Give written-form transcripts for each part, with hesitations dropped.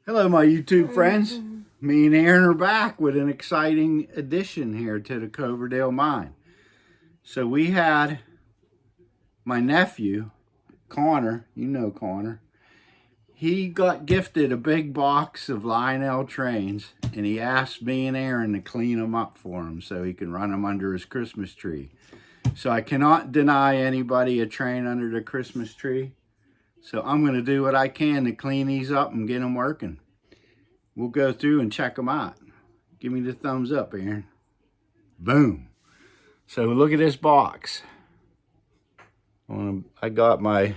Hello, my YouTube friends. Me and Aaron are back with an exciting addition here to the Coverdale mine. So we had my nephew, Connor, you know Connor, he got gifted a big box of Lionel trains, and he asked me and Aaron to clean them up for him so he can run them under his Christmas tree. So I cannot deny anybody a train under the Christmas tree. So I'm going to do what I can to clean these up and get them working. We'll go through and check them out. Give me the thumbs up, Aaron. Boom. So look at this box. I got my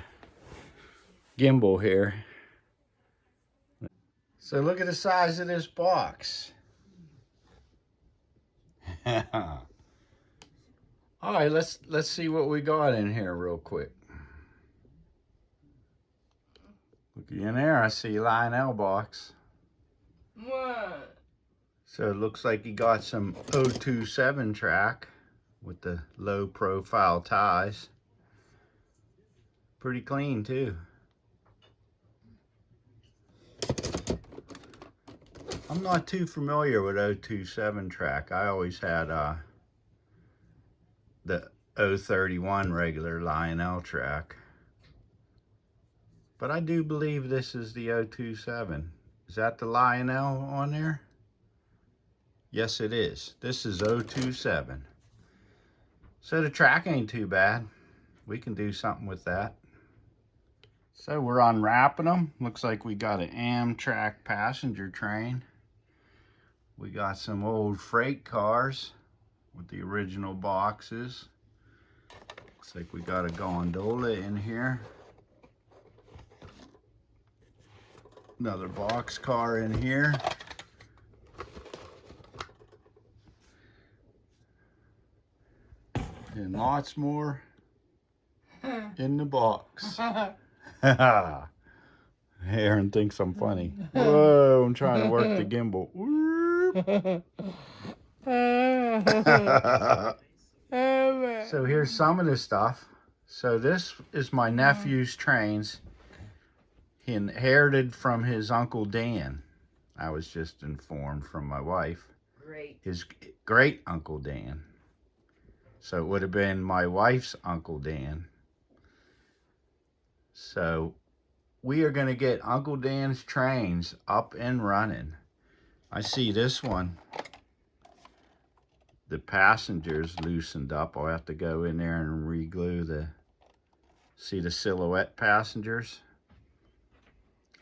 gimbal here. So look at the size of this box. All right, let's see what we got in here real quick. Looky in there, I see Lionel box. What? So it looks like you got some 027 track with the low profile ties. Pretty clean too. I'm not too familiar with 027 track. I always had the 031 regular Lionel track. But I do believe this is the 027. Is that the Lionel on there? Yes, it is. This is 027. So the track ain't too bad. We can do something with that. So we're unwrapping them. Looks like we got an Amtrak passenger train. We got some old freight cars with the original boxes. Looks like we got a gondola in here. Another box car in here. And lots more in the box. Aaron thinks I'm funny. Whoa, I'm trying to work the gimbal. So here's some of the stuff. So this is my nephew's trains. He inherited from his Uncle Dan. I was just informed from my wife. Great. His great Uncle Dan. So it would have been my wife's Uncle Dan. So we are going to get Uncle Dan's trains up and running. I see this one. The passengers loosened up. I'll have to go in there and re-glue see the silhouette passengers.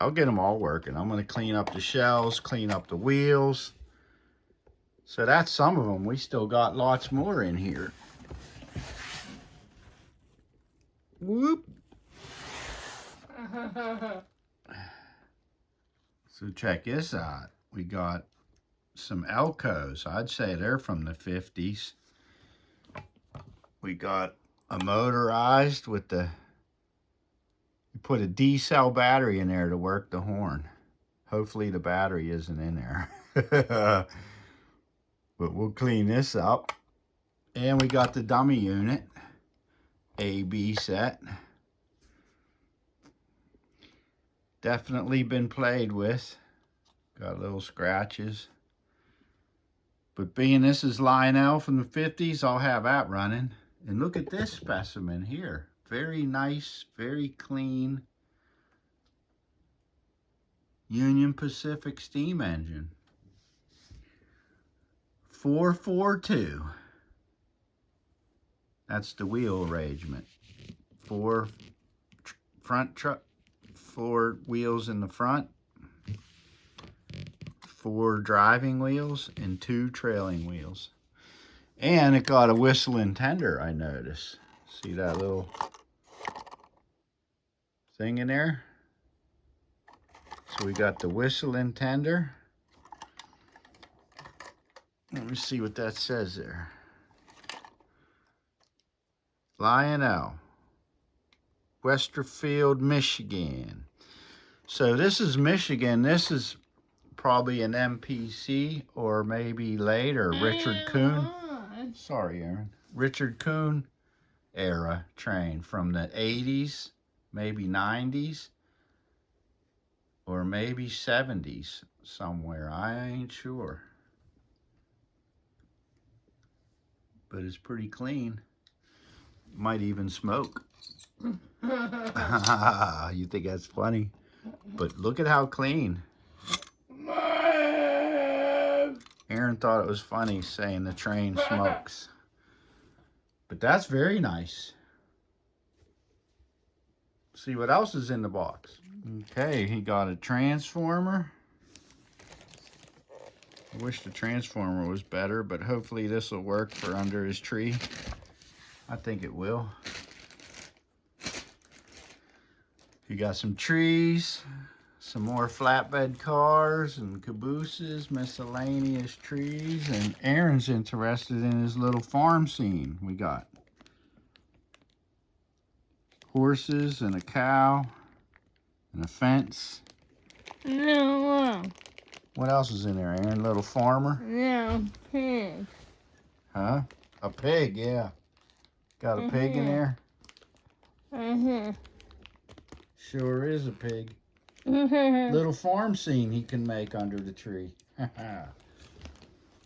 I'll get them all working. I'm going to clean up the shells, clean up the wheels. So that's some of them. We still got lots more in here. Whoop. So check this out. We got some Elcos. I'd say they're from the 50s. We got a motorized with you put a D-cell battery in there to work the horn. Hopefully the battery isn't in there. But we'll clean this up. And we got the dummy unit. A-B set. Definitely been played with. Got little scratches. But being this is Lionel from the 50s, I'll have that running. And look at this specimen here. Very nice, very clean Union Pacific steam engine. 442. That's the wheel arrangement. 4 wheels in the front, 4 driving wheels, and 2 trailing wheels. And it got a whistling tender, I noticed. See that little thing in there? So we got the whistling tender. Let me see what that says there. Lionel, Westerfield, Michigan. So this is Michigan. This is probably an MPC or maybe later Richard Kuhn. Sorry, Aaron. Richard Kuhn era train from the 80s, maybe 90s. or maybe 70s somewhere. I ain't sure. But it's pretty clean. Might even smoke. You think that's funny? But look at how clean. Aaron thought it was funny saying the train smokes. But that's very nice. See what else is in the box. Okay, he got a transformer. I wish the transformer was better, but hopefully this will work for under his tree. I think it will. He got some trees, some more flatbed cars and cabooses, miscellaneous trees, and Aaron's interested in his little farm scene. We got horses and a cow and a fence. No. What else is in there, Aaron? Little farmer? No. Pig. Huh? A pig, yeah. Got a pig in there? Sure is a pig. Little farm scene he can make under the tree.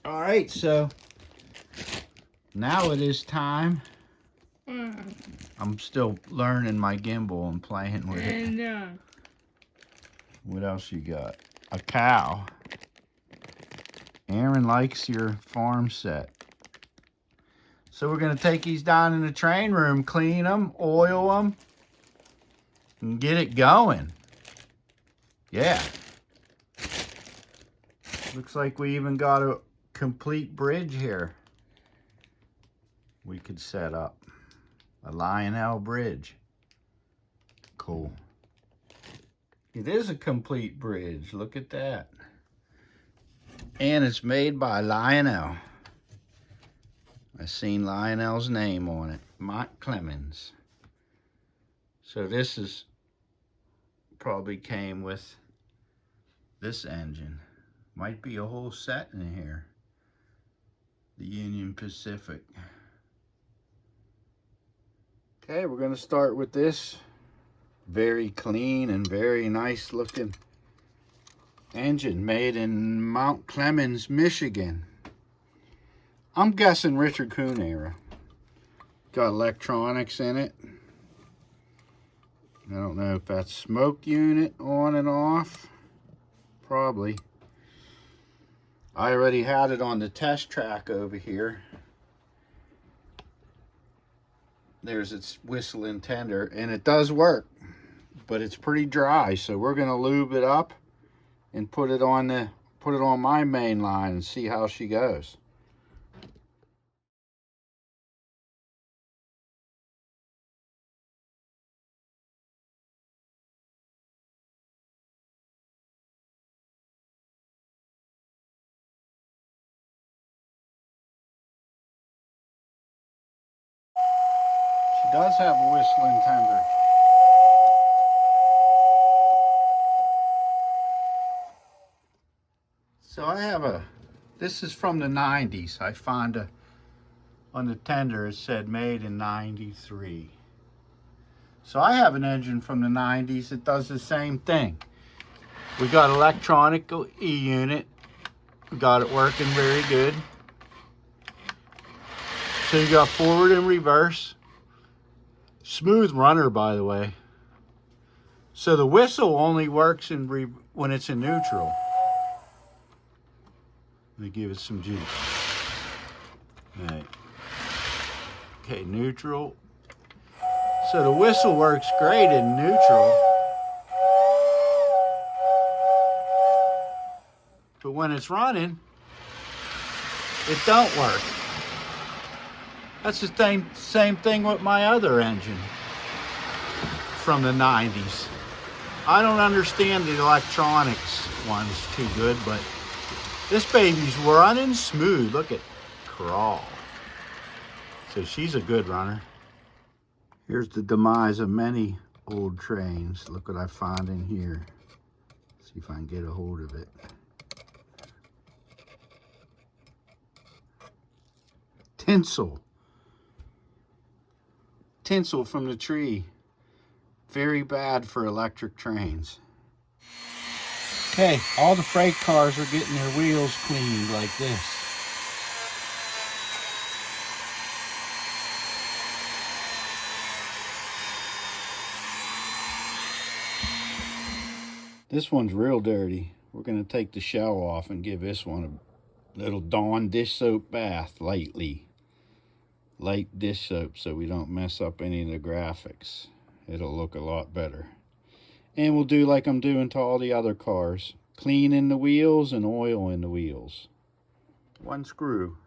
All right, so now it is time. I'm still learning my gimbal and playing with it. What else you got? A cow. Aaron likes your farm set. So we're going to take these down in the train room, clean them, oil them, and get it going. Yeah. Looks like we even got a complete bridge here. We could set up a Lionel bridge. Cool. It is a complete bridge. Look at that. And it's made by Lionel. I seen Lionel's name on it. Mont Clemens. So this is probably came with this engine. Might be a whole set in here. The Union Pacific. Okay, we're going to start with this very clean and very nice looking engine made in Mount Clemens, Michigan. I'm guessing Richard Kuhn era. Got electronics in it. I don't know if that's smoke unit on and off. Probably. I already had it on the test track over here. There's its whistle and tender, and it does work, but it's pretty dry, so we're gonna lube it up and put it on my main line and see how she goes. She does have a whistle and tender. So I have this is from the 90s. I found on the tender it said made in 93. So I have an engine from the 90s that does the same thing. We got electronic E-unit. We got it working very good. So you got forward and reverse. Smooth runner, by the way. So the whistle only works when it's in neutral. Let me give it some juice. All right. Okay, neutral. So the whistle works great in neutral. But when it's running, it don't work. That's the same thing with my other engine from the 90s. I don't understand the electronics ones too good, but this baby's running smooth. Look at crawl. So she's a good runner. Here's the demise of many old trains. Look what I found in here. See if I can get a hold of it. Tinsel. Tinsel from the tree. Very bad for electric trains. Okay, all the freight cars are getting their wheels cleaned like this. This one's real dirty. We're going to take the shell off and give this one a little Dawn dish soap bath lightly. Light dish soap so we don't mess up any of the graphics. It'll look a lot better. And we'll do like I'm doing to all the other cars. Clean in the wheels and oil in the wheels. One screw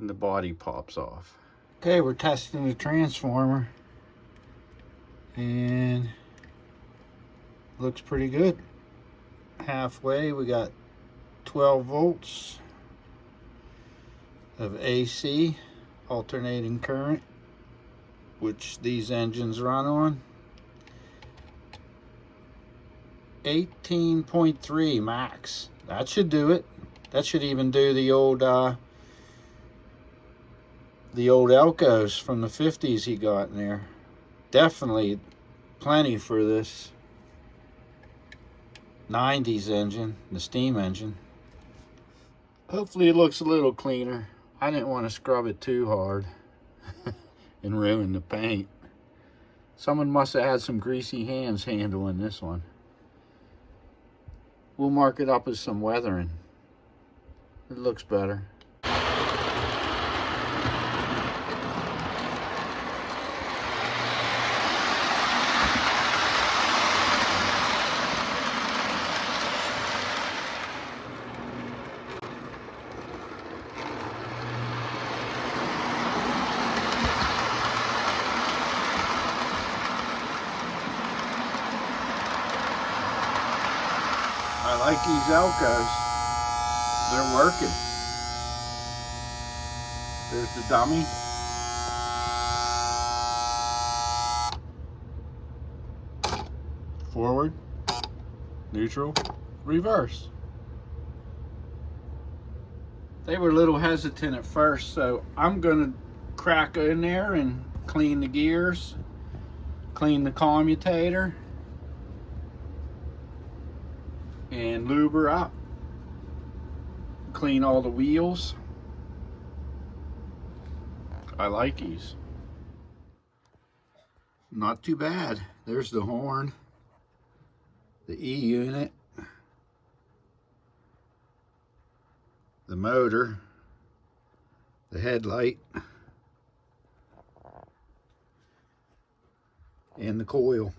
and the body pops off. Okay, we're testing the transformer and looks pretty good. Halfway we got 12 volts of AC alternating current, which these engines run on. 18.3 max. That should do it. That should even do the old Elcos from the 50s he got in there. Definitely plenty for this 90s engine, the steam engine. Hopefully it looks a little cleaner. I didn't want to scrub it too hard and ruin the paint. Someone must have had some greasy hands handling this one. We'll mark it up as some weathering. It looks better. I like these Elcos. They're working. There's the dummy. Forward, neutral, reverse. They were a little hesitant at first, so I'm gonna crack in there and clean the gears, clean the commutator, and lube her up. Clean all the wheels. I like these. Not too bad. There's the horn, the E unit, the motor, the headlight, and the coil.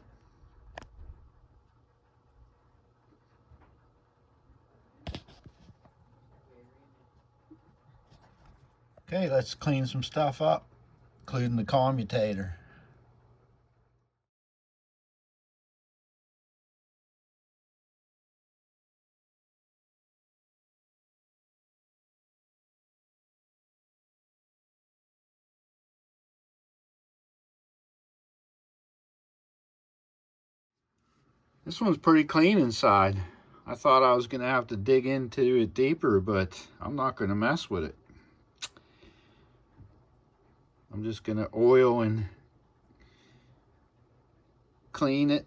Okay, let's clean some stuff up, including the commutator. This one's pretty clean inside. I thought I was going to have to dig into it deeper, but I'm not going to mess with it. I'm just going to oil and clean it.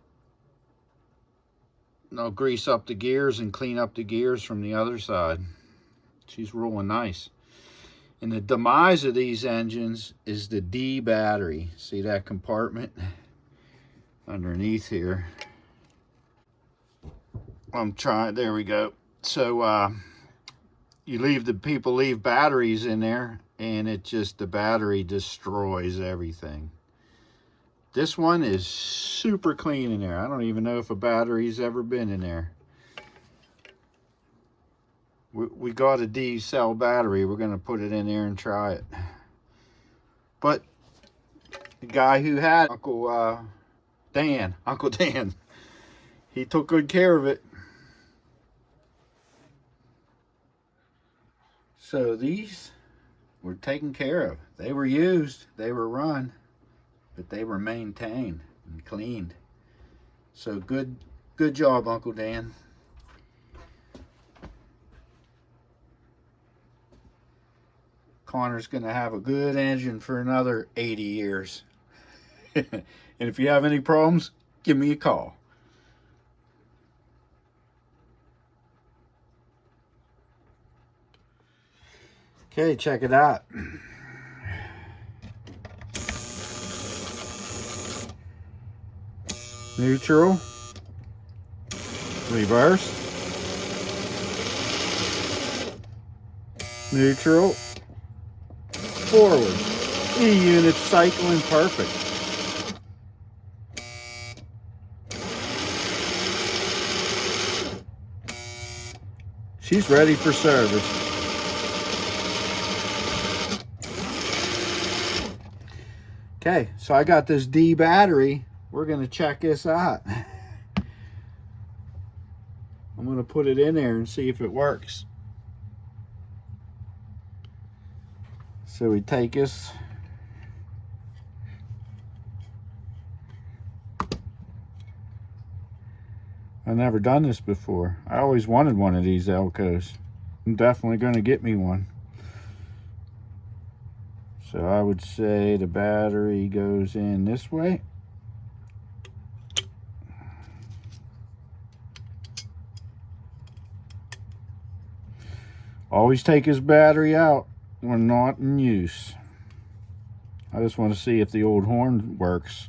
And I'll grease up the gears and clean up the gears from the other side. She's rolling nice. And the demise of these engines is the D battery. See that compartment underneath here? I'm trying, there we go. So people leave batteries in there, and the battery destroys everything. This one is super clean in there. I don't even know if a battery's ever been in there. We got a D cell battery. We're gonna put it in there and try it. But the guy who had Uncle Dan, he took good care of it. So these were taken care of. They were used, they were run, but they were maintained and cleaned. So good job, Uncle Dan. Connor's gonna have a good engine for another 80 years. And if you have any problems, give me a call. Okay, check it out. Neutral, reverse, neutral, forward. E-unit cycling perfect. She's ready for service. Okay, so I got this D battery. We're gonna check this out. I'm gonna put it in there and see if it works. So we take this. I've never done this before. I always wanted one of these Elcos. I'm definitely gonna get me one. So I would say the battery goes in this way. Always take his battery out when not in use. I just want to see if the old horn works.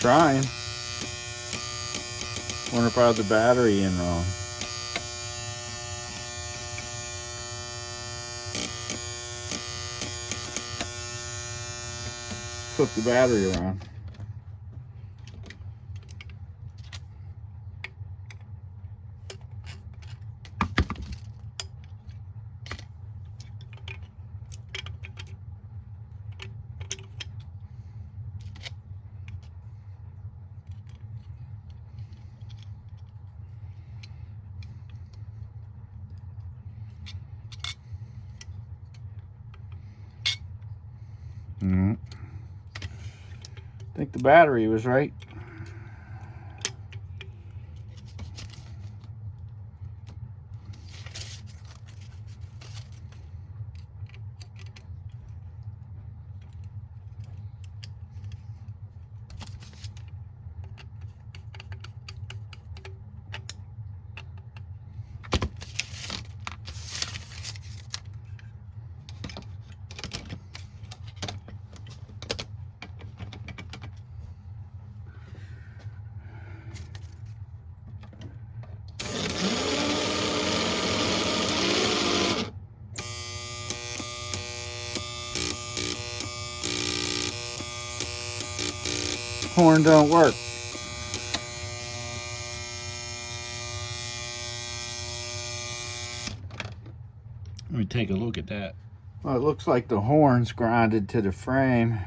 Trying. Wonder if I have the battery in wrong. Flip the battery around. I think the battery was right. Horn don't work. Let me take a look at that. Well, it looks like the horn's grinded to the frame.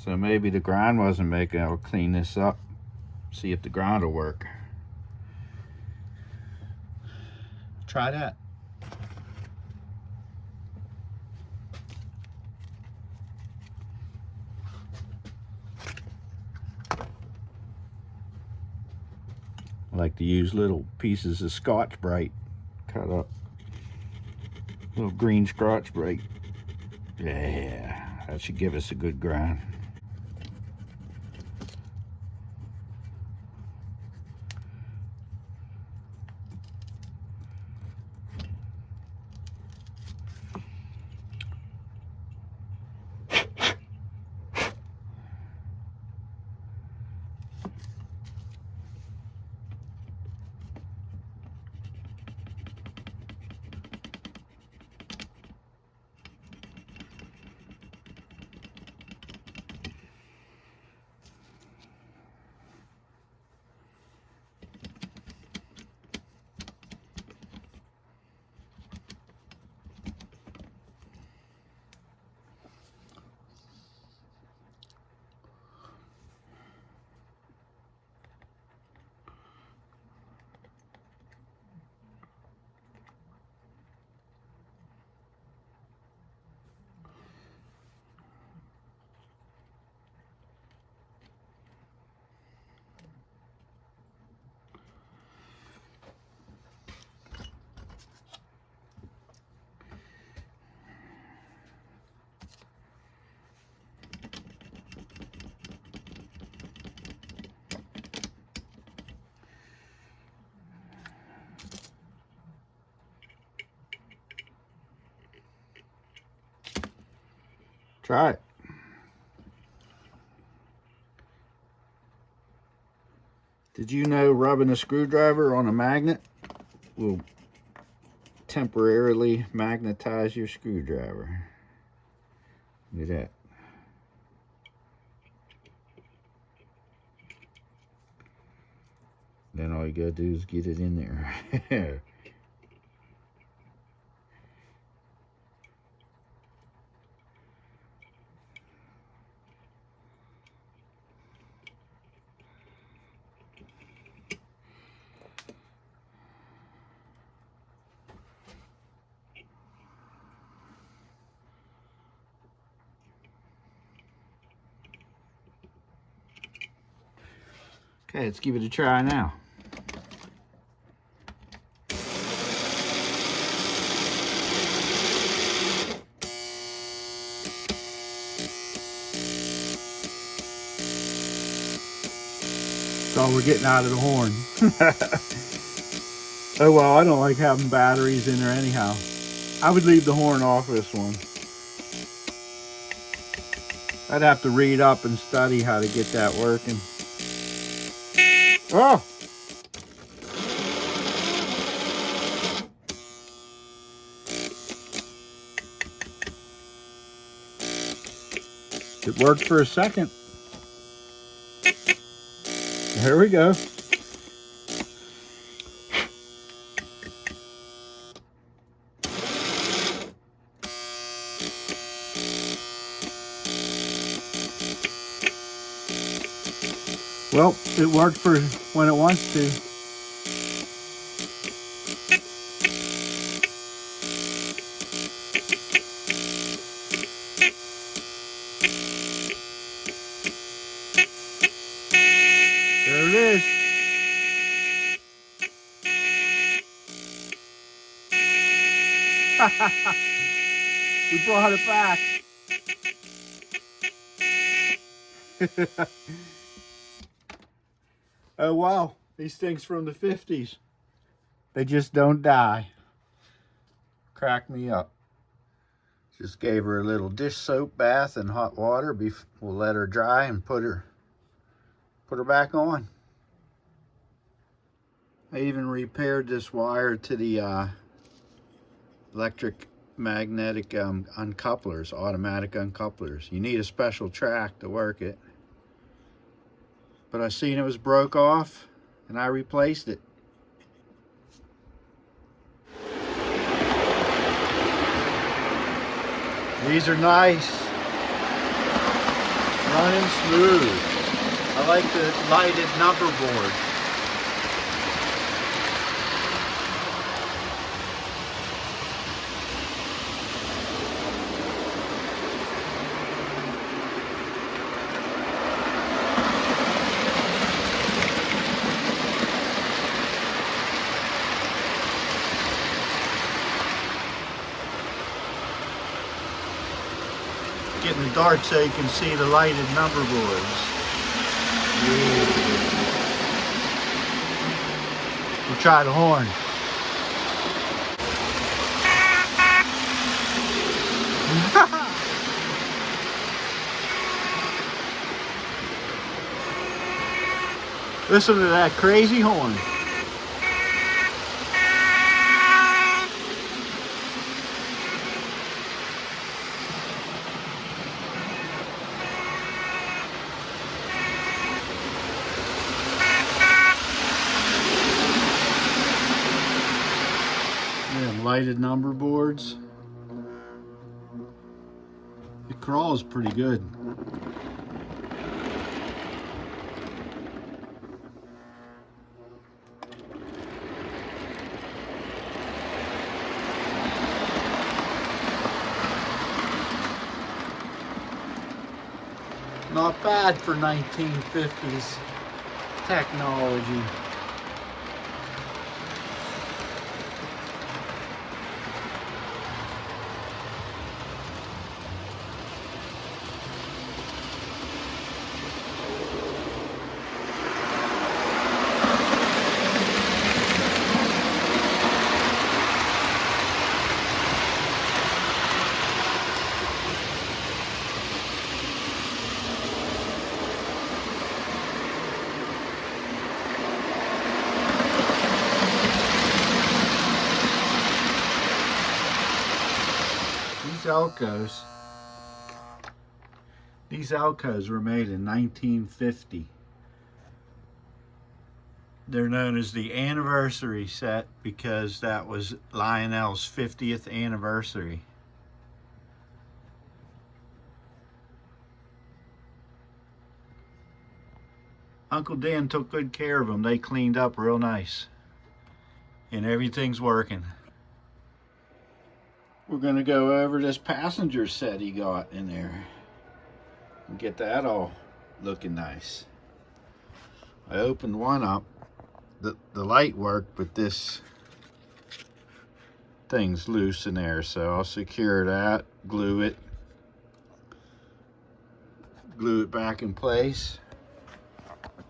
So maybe the grind wasn't making it. I'll clean this up, see if the grind will work. Try that. I like to use little pieces of Scotch-Brite cut up. Little green Scotch-Brite. Yeah, that should give us a good grind. Try it. Did you know rubbing a screwdriver on a magnet will temporarily magnetize your screwdriver? Look at that. Then all you gotta do is get it in there. Okay, let's give it a try now. That's all we're getting out of the horn. Oh well, I don't like having batteries in there anyhow. I would leave the horn off this one. I'd have to read up and study how to get that working. Oh! It worked for a second. There we go. Well, it worked for when it wants to. There it is. We brought it back. Oh wow, these things from the 50s. They just don't die. Crack me up. Just gave her a little dish soap bath in hot water. We'll let her dry and put her back on. I even repaired this wire to the electric magnetic uncouplers, automatic uncouplers. You need a special track to work it. But I seen it was broke off and I replaced it. These are nice. Running smooth. I like the lighted number board. Getting the dark so you can see the lighted number boards. Yeah. We'll try the horn. Listen to that crazy horn. Lighted number boards. It crawls pretty good. Not bad for 1950s technology. These Elcos were made in 1950. They're known as the anniversary set because that was Lionel's 50th anniversary. Uncle Dan took good care of them. They cleaned up real nice. And everything's working. We're gonna go over this passenger set he got in there and get that all looking nice. I opened one up. The light worked, but this thing's loose in there, so I'll secure that, glue it back in place.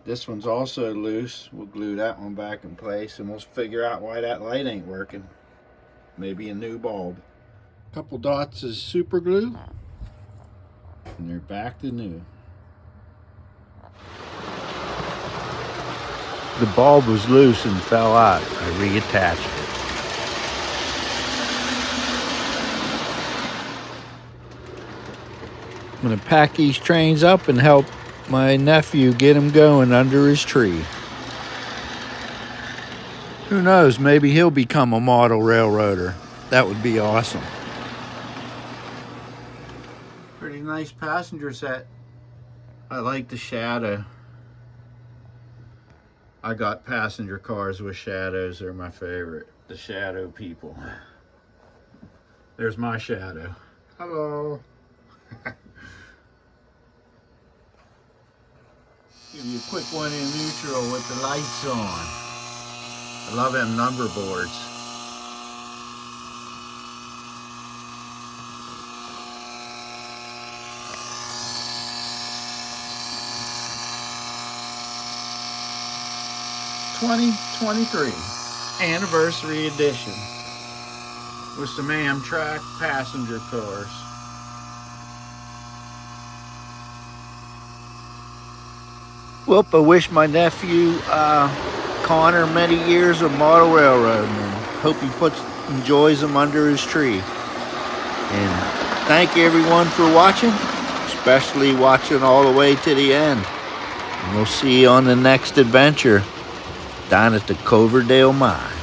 This one's also loose. We'll glue that one back in place, and we'll figure out why that light ain't working. Maybe a new bulb. Couple dots of super glue, and they're back to new. The bulb was loose and fell out. I reattached it. I'm going to pack these trains up and help my nephew get them going under his tree. Who knows, maybe he'll become a model railroader. That would be awesome. Pretty nice passenger set. I like the shadow. I got passenger cars with shadows. They're my favorite. The shadow people. There's my shadow. Hello. Give you a quick one in neutral with the lights on. I love them number boards. '23 anniversary edition with some Amtrak passenger cars. Well, I wish my nephew Connor many years of model railroading, and hope he enjoys them under his tree. And thank you everyone for watching, especially watching all the way to the end. And we'll see you on the next adventure down at the Coverdale Mine.